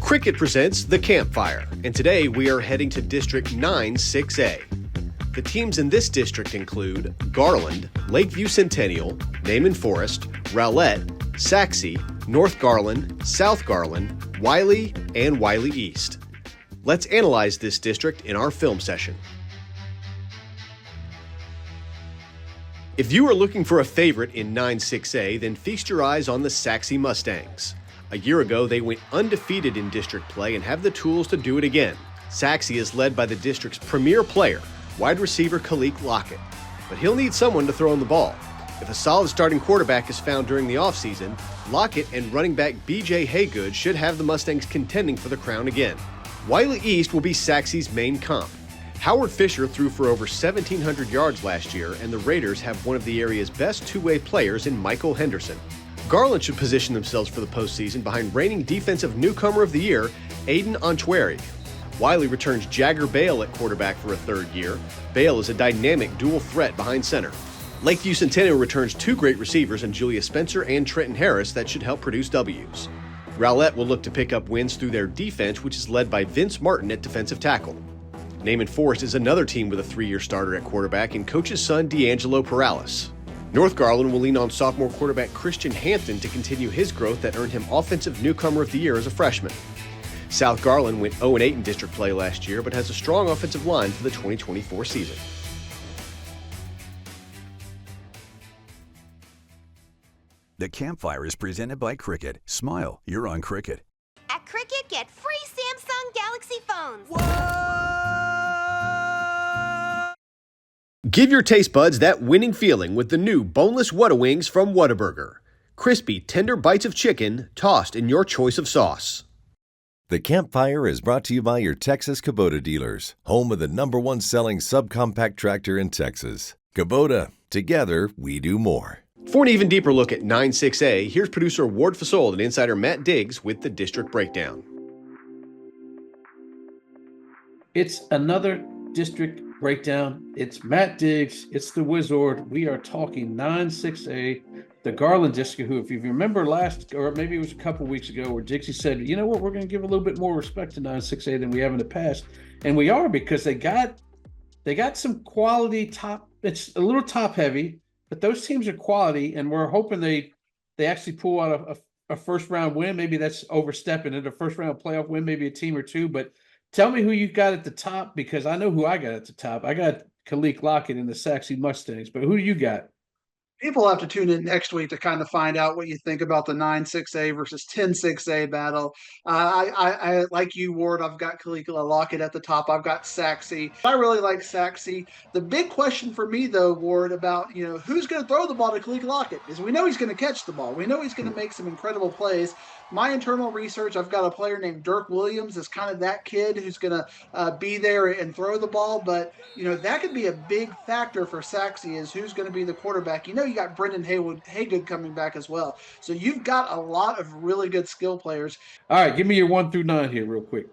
Cricket presents The Campfire, and today we are heading to District 9-6A. The teams in this district include Garland, Lakeview Centennial, Naaman Forest, Rowlett, Sachse, North Garland, South Garland, Wiley, and Wiley East. Let's analyze this district in our film session. If you are looking for a favorite in 9-6A, then feast your eyes on the Sachse Mustangs. A year ago, they went undefeated in district play and have the tools to do it again. Sachse is led by the district's premier player, wide receiver Kalik Lockett. But he'll need someone to throw him the ball. If a solid starting quarterback is found during the offseason, Lockett and running back B.J. Haygood should have the Mustangs contending for the crown again. Wiley East will be Sachse's main comp. Howard Fisher threw for over 1,700 yards last year, and the Raiders have one of the area's best two-way players in Michael Henderson. Garland should position themselves for the postseason behind reigning Defensive Newcomer of the Year, Aiden Onchweri. Wiley returns Jagger Bale at quarterback for a third year. Bale is a dynamic dual threat behind center. Lakeview Centennial returns two great receivers in Julia Spencer and Trenton Harris that should help produce W's. Rowlett will look to pick up wins through their defense, which is led by Vince Martin at defensive tackle. Naaman Forest is another team with a three-year starter at quarterback and coach's son D'Angelo Perales. North Garland will lean on sophomore quarterback Christian Hampton to continue his growth that earned him Offensive Newcomer of the Year as a freshman. South Garland went 0-8 in district play last year, but has a strong offensive line for the 2024 season. The Campfire is presented by Cricket. Smile, you're on Cricket. At Cricket, get free Samsung Galaxy phones. Give your taste buds that winning feeling with the new boneless Whataburger from Whataburger. Crispy, tender bites of chicken tossed in your choice of sauce. The Campfire is brought to you by your Texas Kubota dealers, home of the #1 selling subcompact tractor in Texas. Kubota, together we do more. For an even deeper look at 9-6A, here's producer Ward Fasold and insider Matt Diggs with the district breakdown. It's another district breakdown. It's Matt Diggs. It's the Wizard. We are talking 9-6A, the Garland district, who, if you remember last, or maybe it was a couple weeks ago, where Dixie said, you know what, we're going to give a little bit more respect to 9-6A than we have in the past. And we are, because they got some quality top. It's a little top heavy, but those teams are quality, and we're hoping they actually pull out a first round win. Maybe that's overstepping it, a first round playoff win, maybe a team or two. But tell me who you got at the top, because I know who I got at the top. I got Kalik Lockett in the Sachse Mustangs, but who do you got? People have to tune in next week to kind of find out what you think about the 9-6A versus 10-6A battle. I like you, Ward. I've got Kalik Lockett at the top. I've got Sachse. I really like Sachse. The big question for me, though, Ward, about who's going to throw the ball to Kalik Lockett is we know he's going to catch the ball. We know he's going to make some incredible plays. My internal research, I've got a player named Dirk Williams is kind of that kid who's going to be there and throw the ball. But, that could be a big factor for Sachse is who's going to be the quarterback. You got Brendan Haygood coming back as well. So you've got a lot of really good skill players. All right, give me your 1 through 9 here real quick.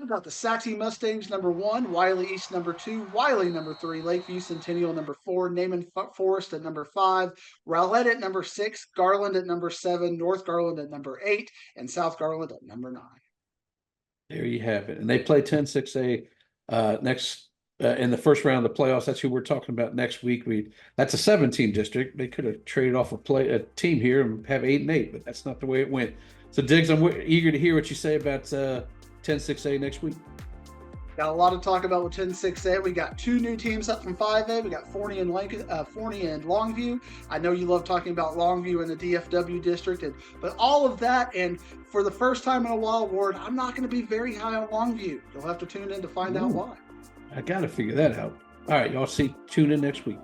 About the Sachse Mustangs, #1, Wiley East, #2, Wiley, #3, Lakeview Centennial, #4, Naaman Forest at #5, Rowlett at #6, Garland at #7, North Garland at #8, and South Garland at #9. There you have it. And they play 10-6A next in the first round of the playoffs. That's who we're talking about next week. That's a 7-team district. They could have traded off a team here and have 8-8, but that's not the way it went. So Diggs, I'm eager to hear what you say about 10-6A next week. Got a lot to talk about with 10-6A. We got two new teams up from 5A. We got Forney and Longview. I know you love talking about Longview in the DFW district, but all of that, and for the first time in a while, Ward, I'm not going to be very high on Longview. You'll have to tune in to find out why. I got to figure that out. All right, y'all tune in next week.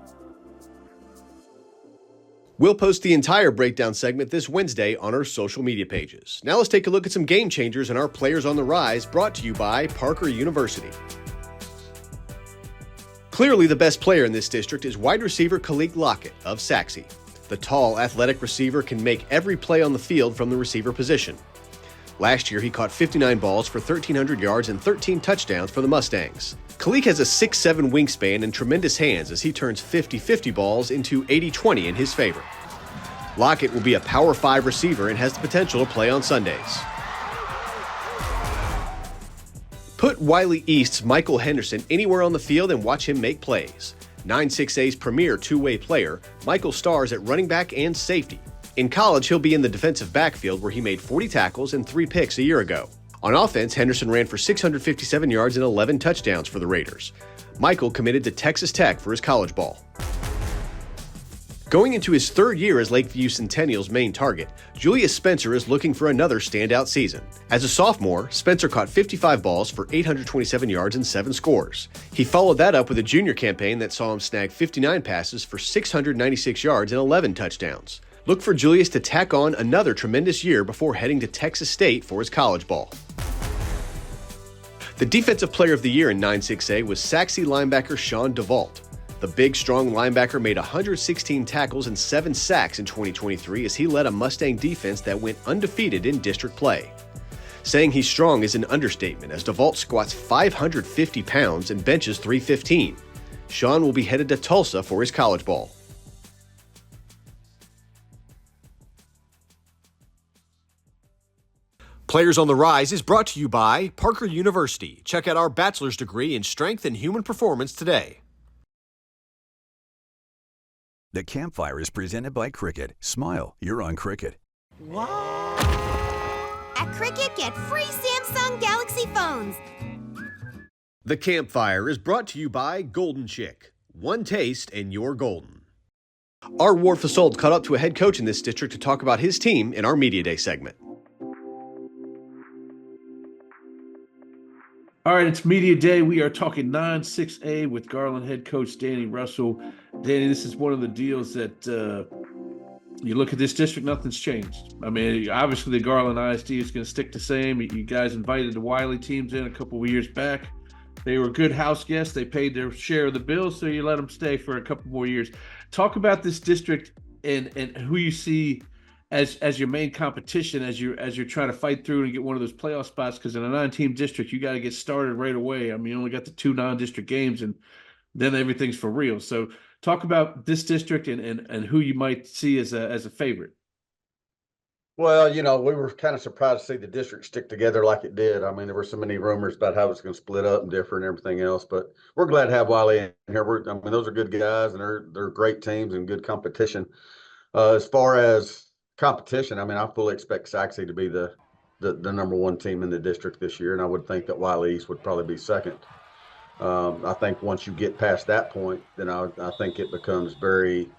We'll post the entire breakdown segment this Wednesday on our social media pages. Now let's take a look at some game changers and our players on the rise, brought to you by Parker University. Clearly the best player in this district is wide receiver Kalik Lockett of Sachse. The tall, athletic receiver can make every play on the field from the receiver position. Last year, he caught 59 balls for 1,300 yards and 13 touchdowns for the Mustangs. Kalik has a 6'7" wingspan and tremendous hands as he turns 50-50 balls into 80-20 in his favor. Lockett will be a Power 5 receiver and has the potential to play on Sundays. Put Wiley East's Michael Henderson anywhere on the field and watch him make plays. 9-6A's premier two-way player, Michael stars at running back and safety. In college, he'll be in the defensive backfield where he made 40 tackles and 3 picks a year ago. On offense, Henderson ran for 657 yards and 11 touchdowns for the Raiders. Michael committed to Texas Tech for his college ball. Going into his 3rd year as Lakeview Centennial's main target, Julius Spencer is looking for another standout season. As a sophomore, Spencer caught 55 balls for 827 yards and 7 scores. He followed that up with a junior campaign that saw him snag 59 passes for 696 yards and 11 touchdowns. Look for Julius to tack on another tremendous year before heading to Texas State for his college ball. The Defensive Player of the Year in 9-6A was Saxe linebacker Sean DeVault. The big, strong linebacker made 116 tackles and 7 sacks in 2023 as he led a Mustang defense that went undefeated in district play. Saying he's strong is an understatement as DeVault squats 550 pounds and benches 315. Sean will be headed to Tulsa for his college ball. Players on the Rise is brought to you by Parker University. Check out our bachelor's degree in strength and human performance today. The Campfire is presented by Cricket. Smile, you're on Cricket. At Cricket, get free Samsung Galaxy phones. The Campfire is brought to you by Golden Chick. One taste and you're golden. Our Ward Fasold caught up to a head coach in this district to talk about his team in our Media Day segment. All right, it's Media Day. We are talking 9-6A with Garland head coach Danny Russell. Danny, this is one of the deals that you look at this district, nothing's changed. I mean, obviously the Garland ISD is going to stick the same. You guys invited the Wiley teams in a couple of years back. They were good house guests. They paid their share of the bills, so you let them stay for a couple more years. Talk about this district and who you see as your main competition as you're trying to fight through and get one of those playoff spots, because in a 9-team district you got to get started right away. I mean, you only got the 2 non-district games and then everything's for real. So talk about this district and who you might see as a favorite. Well, we were kind of surprised to see the district stick together like it did. I mean, there were so many rumors about how it was going to split up and different and everything else, but we're glad to have Wiley in here. Those are good guys and they're great teams and good competition. As far as competition, I fully expect Saxe to be the number 1 team in the district this year, and I would think that Wiley East would probably be second. I think once you get past that point, then I think it becomes very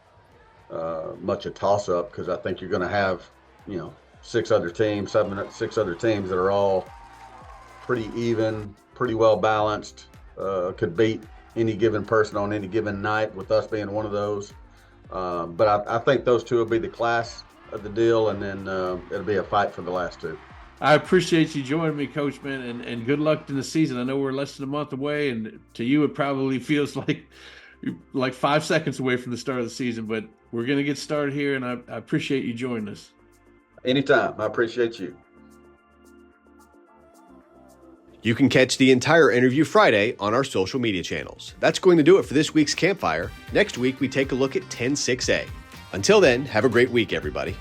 much a toss-up, because I think you're going to have 6 other teams that are all pretty even, pretty well balanced, could beat any given person on any given night, with us being one of those. But I think those 2 will be the class of the deal, and then it'll be a fight for the last 2. I appreciate you joining me, Coach, man, and good luck in the season. I know we're less than a month away, and to you it probably feels like 5 seconds away from the start of the season, but we're going to get started here, and I appreciate you joining us. Anytime. I appreciate you. You can catch the entire interview Friday on our social media channels. That's going to do it for this week's Campfire. Next week, we take a look at 10-6A. Until then, have a great week, everybody.